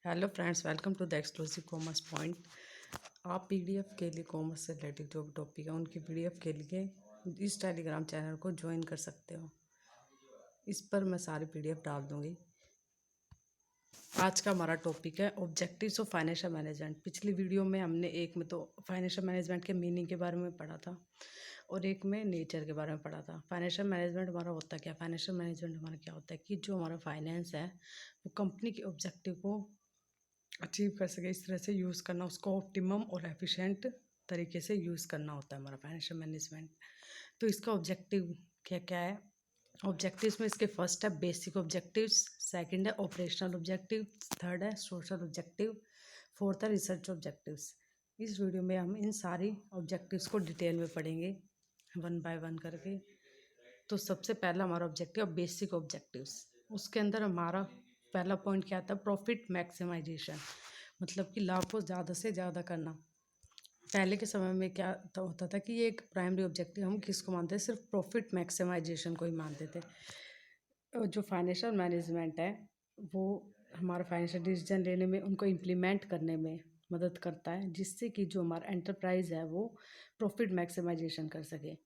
Hello friends, welcome to the exclusive commerce point. आप PDF के लिए कॉमर्स से रिलेटेड जो टॉपिक है उनकी पीडीएफ के लिए इस टेलीग्राम चैनल को ज्वाइन कर सकते हो। इस पर मैं सारी पीडीएफ डाल दूंगी। आज का हमारा टॉपिक है ऑब्जेक्टिव्स ऑफ फाइनेंशियल मैनेजमेंट। पिछली वीडियो में हमने एक में तो फाइनेंशियल मैनेजमेंट के मीनिंग के बारे में पढ़ा था और एक में नेचर के बारे में पढ़ा था। फाइनेंशियल मैनेजमेंट हमारा होता क्या, फाइनेंशियल मैनेजमेंट हमारा क्या होता है कि जो हमारा फाइनेंस है वो कंपनी के ऑब्जेक्टिव को अचीव कर सके, इस तरह से यूज़ करना, उसको ऑप्टिमम और एफिशिएंट तरीके से यूज़ करना होता है हमारा फाइनेंशियल मैनेजमेंट। तो इसका ऑब्जेक्टिव क्या क्या है? ऑब्जेक्टिव्स में इसके फर्स्ट है बेसिक ऑब्जेक्टिव्स, सेकंड है ऑपरेशनल ऑब्जेक्टिव, थर्ड है सोशल ऑब्जेक्टिव, फोर्थ है रिसर्च ऑब्जेक्टिव्स। इस वीडियो में हम इन सारी ऑब्जेक्टिव्स को डिटेल में पढ़ेंगे वन बाय वन करके। तो सबसे पहला हमारा ऑब्जेक्टिव बेसिक ऑब्जेक्टिव्स। उसके अंदर हमारा पहला पॉइंट क्या आता है? प्रॉफिट मैक्सिमाइजेशन, मतलब कि लाभ को ज़्यादा से ज़्यादा करना। पहले के समय में क्या होता था कि ये एक प्राइमरी ऑब्जेक्टिव हम किसको मानते हैं? सिर्फ प्रॉफिट मैक्सिमाइजेशन को ही मानते थे। जो फाइनेंशियल मैनेजमेंट है वो हमारा फाइनेंशियल डिसीजन लेने में, उनको इम्प्लीमेंट करने में मदद करता है, जिससे कि जो हमारा एंटरप्राइज है वो प्रॉफिट मैक्सिमाइजेशन कर सके।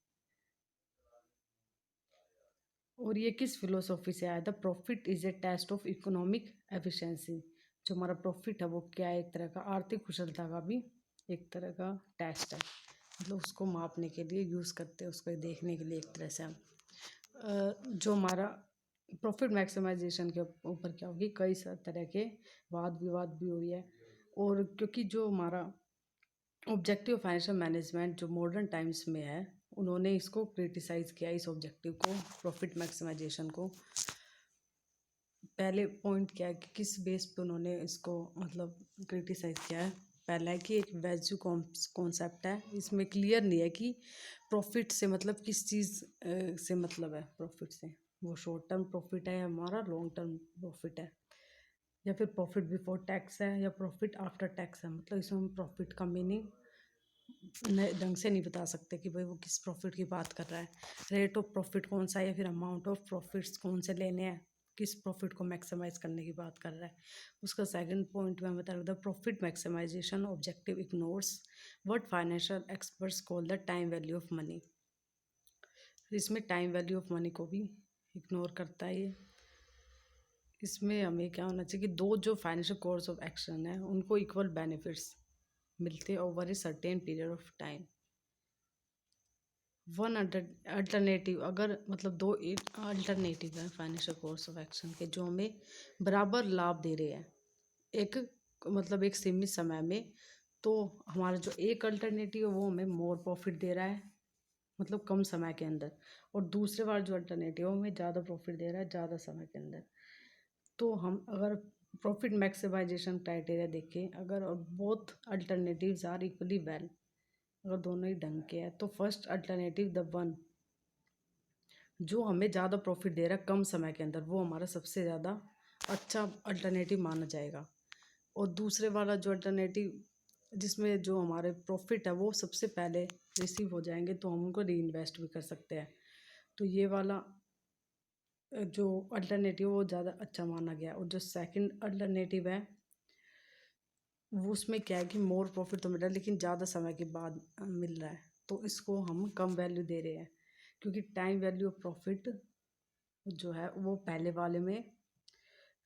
और ये किस फिलोसॉफी से आया था? Profit is a test of economic efficiency. जो हमारा प्रॉफिट है वो क्या है? एक तरह का आर्थिक कुशलता का भी एक तरह का टेस्ट है, मतलब उसको मापने के लिए यूज़ करते हैं, उसको देखने के लिए एक तरह से हम जो हमारा प्रॉफिट मैक्सिमाइजेशन के ऊपर क्या होगी, कई तरह के वाद विवाद भी हुई है। और क्योंकि जो हमारा ऑब्जेक्टिव फाइनेंशियल मैनेजमेंट जो मॉडर्न टाइम्स में है, उन्होंने इसको क्रिटिसाइज़ किया, इस ऑब्जेक्टिव को, प्रॉफिट मैक्सिमाइजेशन को। पहले पॉइंट क्या है कि किस बेस पे उन्होंने इसको मतलब क्रिटिसाइज़ किया है। पहला है कि एक वैल्यू कॉन्सेप्ट है, इसमें क्लियर नहीं है कि प्रॉफिट से मतलब किस चीज़ से मतलब है। प्रॉफिट से वो शॉर्ट टर्म प्रॉफिट है या हमारा लॉन्ग टर्म प्रॉफिट है, या फिर प्रॉफिट बिफोर टैक्स है या प्रॉफिट आफ्टर टैक्स है। मतलब इसमें हम प्रॉफिट का मीनिंग नए ढंग से नहीं बता सकते कि भाई वो किस प्रॉफिट की बात कर रहा है। रेट ऑफ प्रॉफिट कौन सा है या फिर अमाउंट ऑफ प्रॉफिट्स कौन से लेने हैं, किस प्रॉफिट को मैक्सिमाइज करने की बात कर रहा है। उसका सेकंड पॉइंट मैं बता रहा था, profit maximization objective ignores what financial experts call the time value of money. इसमें टाइम वैल्यू ऑफ मनी को भी इग्नोर करता है ये। इसमें हमें क्या होना चाहिए कि दो जो फाइनेंशियल कोर्स ऑफ एक्शन है उनको इक्वल बेनिफिट्स मिलते हैं over a certain period of time. One alternative, अगर मतलब दो अल्टरनेटिव है फाइनेंशियल कोर्स ऑफ एक्शन के जो हमें बराबर लाभ दे रहे हैं एक मतलब एक सीमित समय में, तो हमारा जो एक अल्टरनेटिव है वो हमें मोर प्रॉफिट दे रहा है मतलब कम समय के अंदर, और दूसरे वाला जो अल्टरनेटिव है वो हमें ज़्यादा प्रॉफिट दे रहा है ज़्यादा समय के अंदर। तो हम अगर प्रॉफिट मैक्सिमाइजेशन क्राइटेरिया देखें, अगर both alternatives are equally well, अगर दोनों ही ढंग के हैं, तो फर्स्ट अल्टरनेटिव द वन जो हमें ज़्यादा प्रॉफिट दे रहा है कम समय के अंदर, वो हमारा सबसे ज़्यादा अच्छा अल्टरनेटिव माना जाएगा। और दूसरे वाला जो अल्टरनेटिव जिसमें जो हमारे प्रॉफिट है वो सबसे पहले रिसीव हो जाएंगे, तो हम उनको री इन्वेस्ट भी कर सकते हैं। तो ये वाला जो अल्टरनेटिव वो ज़्यादा अच्छा माना गया। और जो सेकंड अल्टरनेटिव है वो उसमें क्या है कि मोर प्रॉफिट तो मिल रहा है लेकिन ज़्यादा समय के बाद मिल रहा है, तो इसको हम कम वैल्यू दे रहे हैं, क्योंकि टाइम वैल्यू ऑफ प्रॉफिट जो है वो पहले वाले में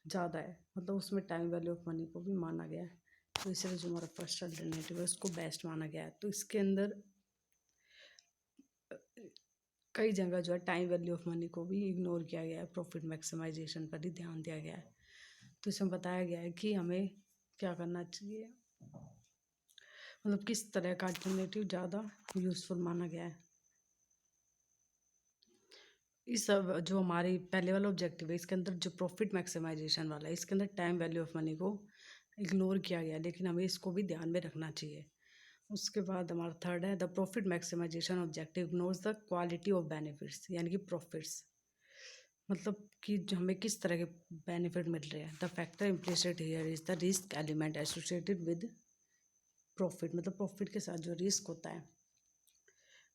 ज़्यादा है, मतलब उसमें टाइम वैल्यू ऑफ मनी को भी माना गया है। तो इसलिए जो हमारा फर्स्ट अल्टरनेटिव है उसको बेस्ट माना गया है। तो इसके अंदर कई जगह जो है टाइम वैल्यू ऑफ मनी को भी इग्नोर किया गया है, प्रॉफिट मैक्सिमाइजेशन पर ही ध्यान दिया गया है। तो इसमें बताया गया है कि हमें क्या करना चाहिए, मतलब किस तरह का अल्टरनेटिव ज़्यादा यूज़फुल माना गया है। इस सब जो हमारी पहले वाला ऑब्जेक्टिव है इसके अंदर जो प्रॉफिट मैक्सिमाइजेशन वाला है इसके अंदर टाइम वैल्यू ऑफ मनी को इग्नोर किया गया, लेकिन हमें इसको भी ध्यान में रखना चाहिए। उसके बाद हमारा थर्ड है the profit maximization objective ignores the quality of benefits, यानी कि प्रॉफिट्स, मतलब कि जो हमें किस तरह के बेनिफिट मिल रहे हैं। The factor implicit here is the risk element associated with profit, मतलब प्रॉफिट के साथ जो रिस्क होता है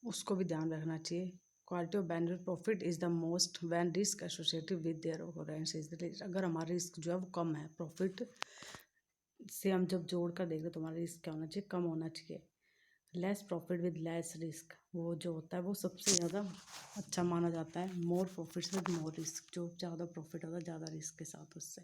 उसको भी ध्यान रखना चाहिए। Quality of benefit profit is the most when risk associated with their occurrence is the, अगर हमारा रिस्क जो है वो कम है, प्रॉफिट इससे हम जब जोड़ कर देख रहे तो हमारा रिस्क क्या होना चाहिए, कम होना चाहिए। Less profit with less risk, वो जो होता है वो सबसे ज़्यादा अच्छा माना जाता है। मोर प्रॉफिट्स विद मोर रिस्क, जो ज़्यादा प्रॉफिट होता है ज़्यादा रिस्क के साथ उससे।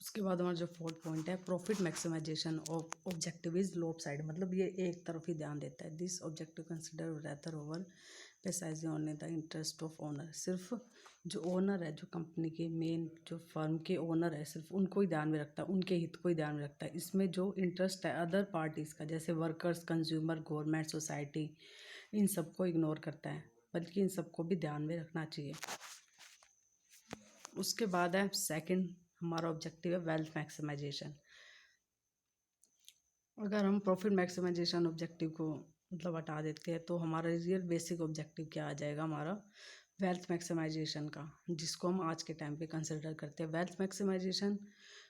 उसके बाद हमारा जो फोर्थ पॉइंट है, profit maximisation of objective is lopsided, मतलब ये एक तरफ ही ध्यान देता है। This objective consider rather over precisely only the interest of owner, सिर्फ जो ओनर है, जो कंपनी के मेन जो फर्म के ओनर है, सिर्फ उनको ही ध्यान में रखता है, उनके हित को ही ध्यान में रखता है। इसमें जो इंटरेस्ट है अदर पार्टीज़ का, जैसे वर्कर्स, कंज्यूमर, गवर्नमेंट, सोसाइटी, इन सबको इग्नोर करता है, बल्कि इन सबको भी ध्यान में रखना चाहिए। उसके बाद है सेकंड, हमारा ऑब्जेक्टिव है वेल्थ मैक्सिमाइजेशन। अगर हम प्रॉफिट मैक्सिमाइजेशन ऑब्जेक्टिव को मतलब हटा देते हैं तो हमारा रियल बेसिक ऑब्जेक्टिव क्या आ जाएगा, हमारा वेल्थ मैक्सिमाइजेशन का, जिसको हम आज के टाइम पे कंसिडर करते हैं। वेल्थ मैक्सिमाइजेशन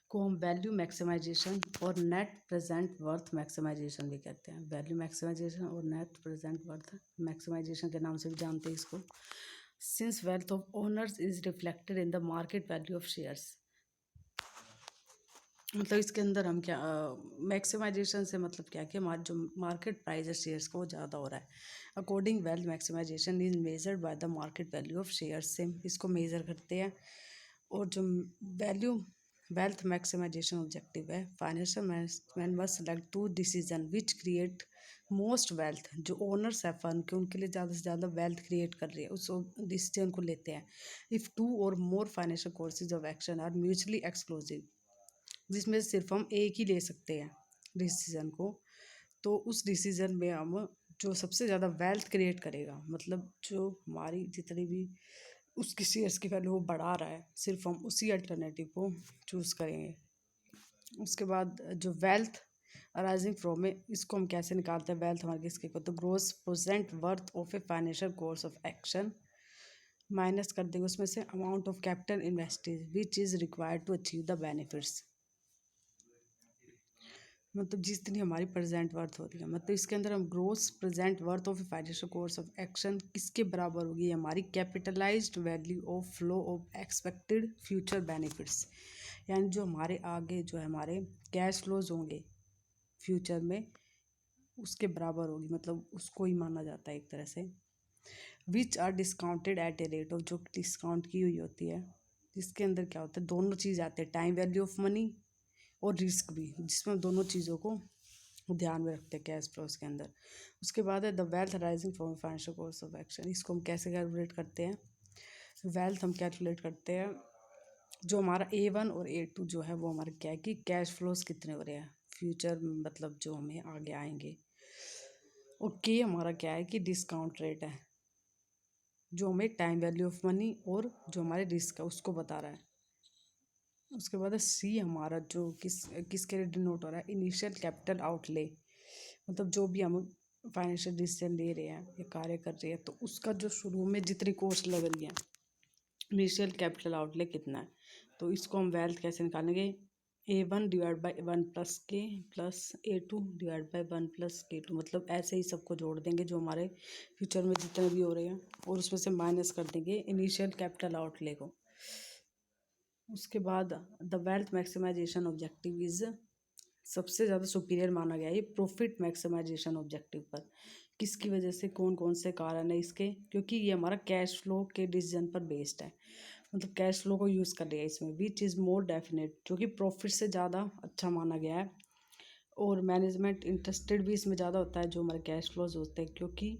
को हम वैल्यू मैक्सिमाइजेशन और नेट प्रेजेंट वर्थ मैक्सिमाइजेशन भी कहते हैं। वैल्यू मैक्सिमाइजेशन और नेट प्रेजेंट वर्थ मैक्सिमाइजेशन के नाम से भी जानते हैं इसको। Since wealth of owners is reflected in the market value of shares, मतलब इसके अंदर हम क्या मैक्सिमाइजेशन से मतलब क्या कि हमारा जो मार्केट प्राइस है शेयर्स का वो ज़्यादा हो रहा है। According wealth maximization is measured by the market value of shares से इसको मेज़र करते हैं। और जो वैल्यू वेल्थ मैक्सिमाइजेशन ऑब्जेक्टिव है, financial management must select to decision which create most wealth, जो ओनर्स है फर्म के उनके लिए ज़्यादा से ज़्यादा वेल्थ क्रिएट कर रही है उस डिसीजन को लेते हैं। If two or more financial courses of action are mutually exclusive, जिसमें सिर्फ हम एक ही ले सकते हैं डिसीज़न को, तो उस डिसीज़न में हम जो सबसे ज़्यादा वेल्थ क्रिएट करेगा, मतलब जो हमारी जितनी भी उसकी शेयर्स की वैल्यू वो बढ़ा रहा है, सिर्फ हम उसी अल्टरनेटिव को चूज़ करेंगे। उसके बाद जो वेल्थ अराइजिंग फ्रॉम में, इसको हम कैसे निकालते हैं वेल्थ हमारे किसके को, तो gross present worth of a financial course of action minus कर देंगे उसमें से amount of capital invested which is required to achieve the benefits, मतलब जितनी हमारी प्रेजेंट वर्थ हो रही है, मतलब इसके अंदर हम gross present worth of financial course of action किसके बराबर होगी, हमारी capitalized value of flow of expected future benefits, यानी जो हमारे आगे जो है हमारे कैश फ्लोज होंगे फ्यूचर में उसके बराबर होगी, मतलब उसको ही माना जाता है एक तरह से। Which are discounted at a rate of, जो डिस्काउंट की हुई होती है, जिसके अंदर क्या होता है दोनों चीज़ आते हैं, टाइम वैल्यू ऑफ मनी और रिस्क भी, जिसमें दोनों चीज़ों को ध्यान में रखते हैं कैश फ्लोज के अंदर। उसके बाद है the wealth rising from financial course of action, इसको हम कैसे कैलकुलेट करते हैं, वेल्थ हम कैलकुलेट करते हैं जो हमारा A1 और A2 जो है वो हमारे क्या है कि कैश फ्लोज कितने हो रहे हैं फ्यूचर, मतलब जो हमें आगे आएंगे। और K हमारा क्या है कि डिस्काउंट रेट है, जो हमें टाइम वैल्यू ऑफ मनी और जो हमारे रिस्क है उसको बता रहा है। उसके बाद सी हमारा जो किसके लिए डिनोट हो रहा है, इनिशियल कैपिटल आउटले, मतलब जो भी हम फाइनेंशियल डिसीजन ले रहे हैं या कार्य कर रहे हैं तो उसका जो शुरू में जितनी कॉस्ट लग रही है, इनिशियल कैपिटल आउटले कितना है, तो इसको हम वेल्थ कैसे निकालेंगे, A1 divide by 1+K plus A2 divide by 1+K2, मतलब ऐसे ही सबको जोड़ देंगे जो हमारे फ्यूचर में जितने भी हो रहे हैं और उसमें से माइनस कर देंगे इनिशियल कैपिटल आउटले को। उसके बाद the wealth maximization objective is सबसे ज़्यादा सुपीरियर माना गया है ये प्रॉफिट मैक्सिमाइजेशन ऑब्जेक्टिव पर। किसकी वजह से, कौन कौन से कारण है इसके, क्योंकि ये हमारा कैश फ्लो के डिसीजन पर बेस्ड है, मतलब कैश फ्लो को यूज़ कर लिया है इसमें, विच इज़ मोर डेफिनेट, जो कि प्रॉफिट से ज़्यादा अच्छा माना गया है। और मैनेजमेंट इंटरेस्टेड भी इसमें ज़्यादा होता है जो हमारे कैश फ्लोज होते हैं, क्योंकि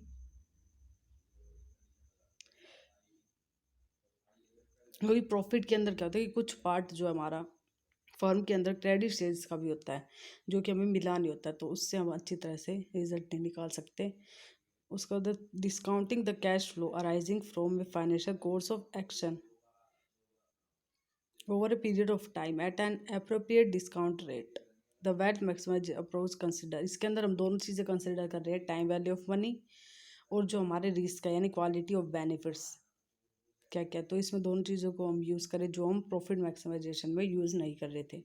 प्रॉफिट के अंदर क्या होता है कि कुछ पार्ट जो हमारा फर्म के अंदर क्रेडिट सेल्स का भी होता है जो कि हमें मिला नहीं होता है, तो उससे हम अच्छी तरह से रिजल्ट नहीं निकाल सकते। उसका बाद discounting the cash flow arising from a financial course of action over a period of time at an appropriate discount rate, the wealth maximize approach consider, इसके अंदर हम दोनों चीज़ें कंसिडर कर रहे हैं, टाइम वैल्यू ऑफ मनी और जो हमारे रिस्क है यानी क्वालिटी ऑफ बेनिफिट्स क्या क्या, तो इसमें दोनों चीज़ों को हम यूज़ करें जो हम प्रॉफिट मैक्सिमाइजेशन में यूज़ नहीं कर रहे थे।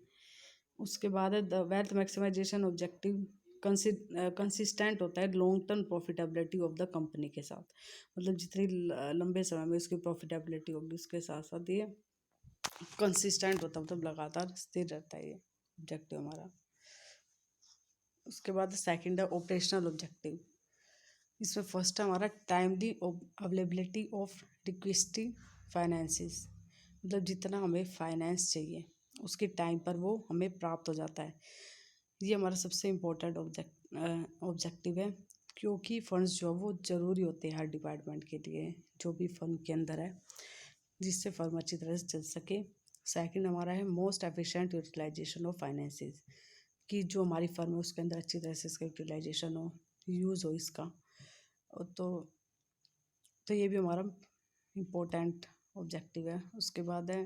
उसके बाद है the wealth maximization objective consistent होता है long term profitability of the company के साथ, मतलब जितनी लंबे समय में उसकी प्रॉफिटेबिलिटी होगी उसके साथ साथ ये कंसिस्टेंट होता है, मतलब लगातार स्थिर रहता है ये ऑब्जेक्टिव हमारा। उसके बाद सेकंड है ऑपरेशनल ऑब्जेक्टिव। इसमें फर्स्ट है हमारा timely availability of requesting finances, मतलब जितना हमें फाइनेंस चाहिए उसके टाइम पर वो हमें प्राप्त हो जाता है। ये हमारा सबसे इम्पोर्टेंट ऑब्जेक्टिव है, क्योंकि फंड्स जो है वो ज़रूरी होते हैं हर डिपार्टमेंट के लिए जो भी फर्म के अंदर है, जिससे फर्म अच्छी तरह से चल सके। सेकंड हमारा है most efficient utilization of finances, कि जो हमारी फर्म है उसके अंदर अच्छी तरह से इसका यूटिलाइजेशन हो, यूज़ हो इसका। और तो ये भी हमारा इम्पोर्टेंट ऑब्जेक्टिव है। उसके बाद है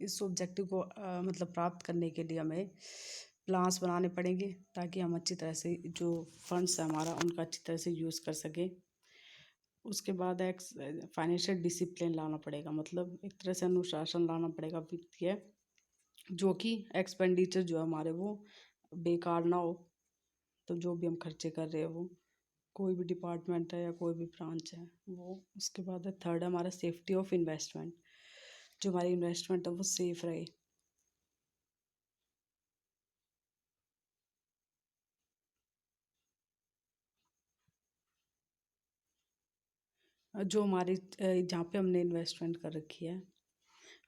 इस ऑब्जेक्टिव को मतलब प्राप्त करने के लिए हमें प्लान्स बनाने पड़ेंगे, ताकि हम अच्छी तरह से जो फंड्स है हमारा उनका अच्छी तरह से यूज़ कर सकें। उसके बाद एक फाइनेंशियल डिसिप्लिन लाना पड़ेगा, मतलब एक तरह से अनुशासन लाना पड़ेगा वित्तीय, जो कि एक्सपेंडिचर जो है हमारे वो बेकार ना हो। तो जो भी हम खर्चे कर रहे हैं वो, कोई भी डिपार्टमेंट है या कोई भी ब्रांच है वो। उसके बाद है थर्ड हमारा सेफ्टी ऑफ इन्वेस्टमेंट, जो हमारी इन्वेस्टमेंट है वो सेफ रहे। जो हमारी जहाँ पे हमने इन्वेस्टमेंट कर रखी है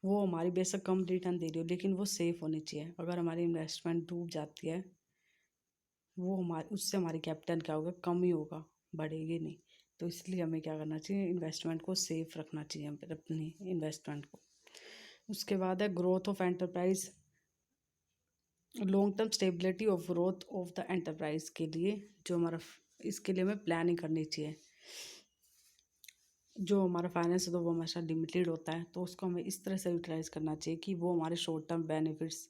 वो हमारी बेशक कम रिटर्न दे रही हो, लेकिन वो सेफ होनी चाहिए। अगर हमारी इन्वेस्टमेंट डूब जाती है, वो हमारे उससे हमारी कैपिटल क्या होगा, कम ही होगा, बढ़ेगी नहीं। तो इसलिए हमें क्या करना चाहिए, इन्वेस्टमेंट को सेफ रखना चाहिए अपनी इन्वेस्टमेंट को। उसके बाद है growth of enterprise, long term stability of growth of the enterprise के लिए जो हमारा, इसके लिए हमें प्लानिंग करनी चाहिए। जो हमारा फाइनेंस है तो वो हमेशा लिमिटेड होता है, तो उसको हमें इस तरह से यूटिलाइज करना चाहिए कि वो हमारे शॉर्ट टर्म बेनिफिट्स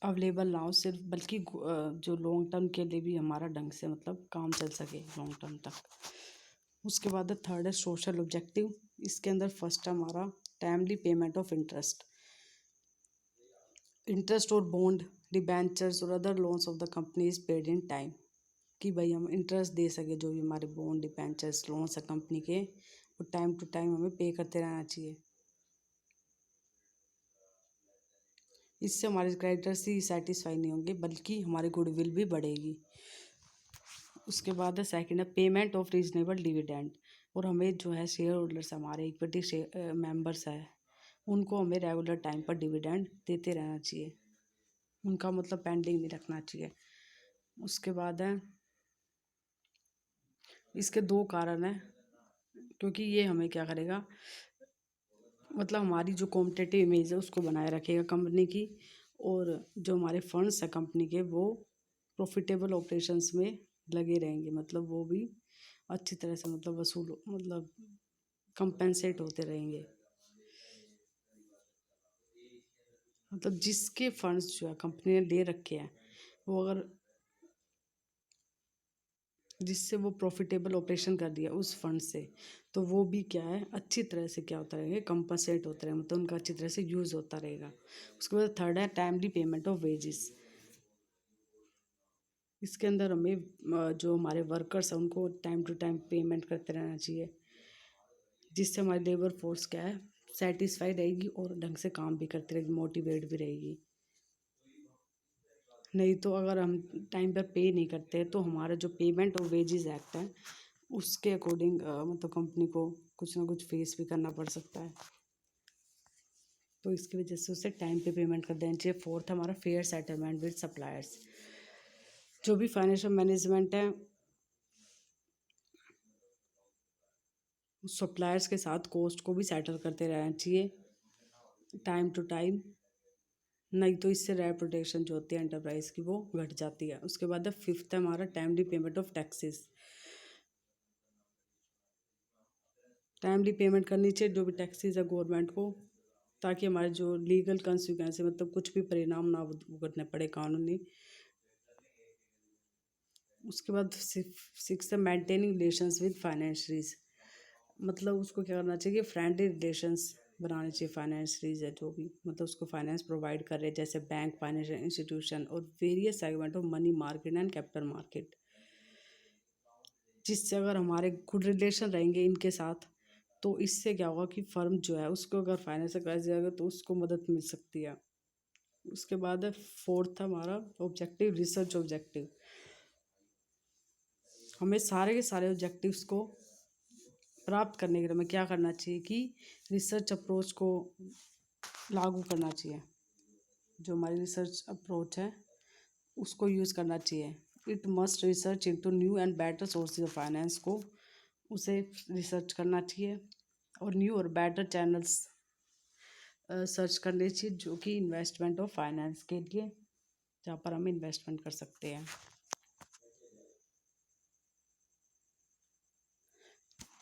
अवेलेबल ना हो सिर्फ, बल्कि जो लॉन्ग टर्म के लिए भी हमारा ढंग से मतलब काम चल सके लॉन्ग टर्म तक। उसके बाद थर्ड है सोशल ऑब्जेक्टिव। इसके अंदर फर्स्ट है हमारा timely payment of interest, interest और बॉन्ड डिबेंचर्स और other loans of the company is paid in time, कि भाई हम इंटरेस्ट दे सके जो भी हमारे बॉन्ड डिबेंचर्स लोन्स है कंपनी के, वो टाइम टू टाइम हमें पे करते रहना चाहिए। इससे हमारे क्रेडिटर्स ही सेटिस्फाई नहीं होंगे, बल्कि हमारी गुडविल भी बढ़ेगी। उसके बाद है सेकंड है पेमेंट ऑफ रीजनेबल डिविडेंड, और हमें जो है शेयर होल्डर्स हमारे इक्विटी मेंबर्स है उनको हमें रेगुलर टाइम पर डिविडेंड देते रहना चाहिए, उनका मतलब पेंडिंग नहीं रखना चाहिए। उसके बाद है इसके दो कारण हैं, क्योंकि ये हमें क्या करेगा, मतलब हमारी जो कॉम्पिटिटिव इमेज है उसको बनाए रखेगा कंपनी की, और जो हमारे फंड्स है कंपनी के वो प्रॉफिटेबल ऑपरेशंस में लगे रहेंगे, मतलब वो भी अच्छी तरह से मतलब वसूल मतलब कंपेंसेट होते रहेंगे। मतलब जिसके फंड्स जो है कंपनी ने ले रखे हैं, वो अगर जिससे वो प्रॉफिटेबल ऑपरेशन कर दिया उस फंड से, तो वो भी क्या है अच्छी तरह से क्या होता रहेगा, कंपनसेट होता रहेगा, मतलब उनका अच्छी तरह से यूज़ होता रहेगा। उसके बाद थर्ड है टाइमली पेमेंट ऑफ वेजेस। इसके अंदर हमें जो हमारे वर्कर्स हैं उनको टाइम टू टाइम पेमेंट करते रहना चाहिए, जिससे हमारी लेबर फोर्स क्या है सेटिस्फाई रहेगी और ढंग से काम भी करती रहेगी, मोटिवेट भी रहेगी। नहीं तो अगर हम टाइम पर पे नहीं करते तो हमारा जो पेमेंट और वेजेस एक्ट है उसके अकॉर्डिंग मतलब कंपनी को कुछ ना कुछ फेस भी करना पड़ सकता है, तो इसकी वजह से उसे टाइम पे पेमेंट कर देना चाहिए। फोर्थ हमारा फेयर सेटलमेंट विद सप्लायर्स, जो भी फाइनेंशियल मैनेजमेंट है सप्लायर्स के साथ कॉस्ट को भी सेटल करते रहना चाहिए टाइम टू टाइम, नहीं तो इससे रेपुटेशन जो होती है एंटरप्राइज की वो घट जाती है। उसके बाद फिफ्थ है हमारा timely payment of taxes, timely payment करनी चाहिए जो भी टैक्सेस है गवर्नमेंट को, ताकि हमारे जो लीगल कंसिक्वेंस है मतलब कुछ भी परिणाम ना भुगतने पड़े कानूनी। उसके बाद सिक्स है मेंटेनिंग रिलेशंस विद फाइनेंशरीज, मतलब उसको क्या करना चाहिए, फ्रेंडली रिलेशंस बनाने चाहिए फाइनेंशरीज है जो भी मतलब उसको फाइनेंस प्रोवाइड कर रहे हैं, जैसे बैंक, फाइनेंशियल इंस्टीट्यूशन और various segment of money market and capital market, जिससे अगर हमारे गुड रिलेशन रहेंगे इनके साथ तो इससे क्या होगा कि फर्म जो है उसको अगर फाइनेंशियल क्राइसिस आएगा तो उसको मदद मिल सकती है। उसके बाद है फोर्थ हमारा ऑब्जेक्टिव, रिसर्च ऑब्जेक्टिव। हमें सारे के सारे ऑब्जेक्टिव्स को प्राप्त करने के लिए हमें क्या करना चाहिए कि रिसर्च अप्रोच को लागू करना चाहिए। जो हमारी रिसर्च अप्रोच है उसको यूज़ करना चाहिए। It must research into new and better sources of finance को उसे रिसर्च करना चाहिए और न्यू और बेटर चैनल्स सर्च करने चाहिए जो कि इन्वेस्टमेंट ऑफ फाइनेंस के लिए, जहाँ पर हम इन्वेस्टमेंट कर सकते हैं।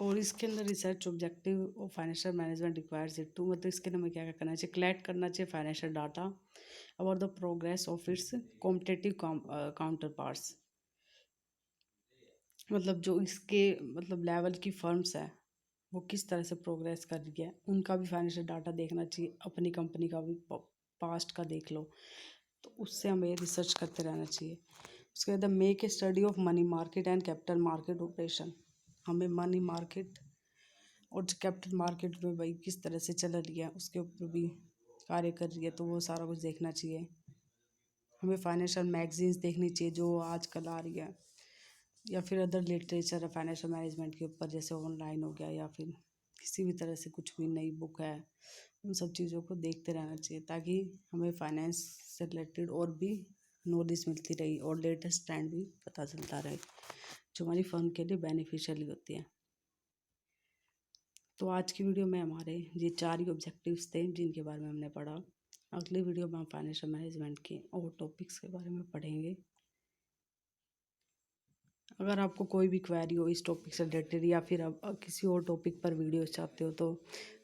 और इसके अंदर रिसर्च ऑब्जेक्टिव और financial management requires it to, मतलब इसके अंदर हमें क्या क्या करना चाहिए, कलेक्ट करना चाहिए financial data about the progress of its competitive counter parts. मतलब जो इसके मतलब लेवल की फर्म्स है वो किस तरह से प्रोग्रेस कर रही है उनका भी फाइनेंशियल डाटा देखना चाहिए, अपनी कंपनी का भी पास्ट का देख लो, तो उससे हमें रिसर्च करते रहना चाहिए। उसके बाद make a study of money market and capital market operation. हमें मनी मार्केट और कैपिटल मार्केट में भाई किस तरह से चल रही है उसके ऊपर भी कार्य कर रही है, तो वो सारा कुछ देखना चाहिए। हमें फाइनेंशियल मैगजीन्स देखनी चाहिए जो आजकल आ रही है, या फिर अदर लिटरेचर है फाइनेंशियल मैनेजमेंट के ऊपर, जैसे ऑनलाइन हो गया या फिर किसी भी तरह से कुछ भी नई बुक है, उन सब चीज़ों को देखते रहना चाहिए ताकि हमें फाइनेंस से रिलेटेड और भी नॉलेज मिलती रही और लेटेस्ट ट्रेंड भी पता चलता रहे जो हमारी फर्म के लिए बेनिफिशियल होती है। तो आज की वीडियो में हमारे ये 4 ही ऑब्जेक्टिव्स थे जिनके बारे में हमने पढ़ा। अगली वीडियो में हम फाइनेंशियल मैनेजमेंट के और टॉपिक्स के बारे में पढ़ेंगे। अगर आपको कोई भी क्वेरी हो इस टॉपिक से रिलेटेड या फिर आप किसी और टॉपिक पर वीडियो चाहते हो तो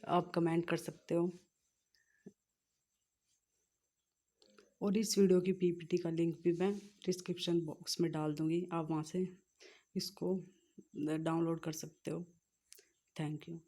आप कमेंट कर सकते हो। और इस वीडियो की पीपीटी का लिंक भी मैं डिस्क्रिप्शन बॉक्स में डाल दूँगी, आप वहाँ से इसको डाउनलोड कर सकते हो। Thank you.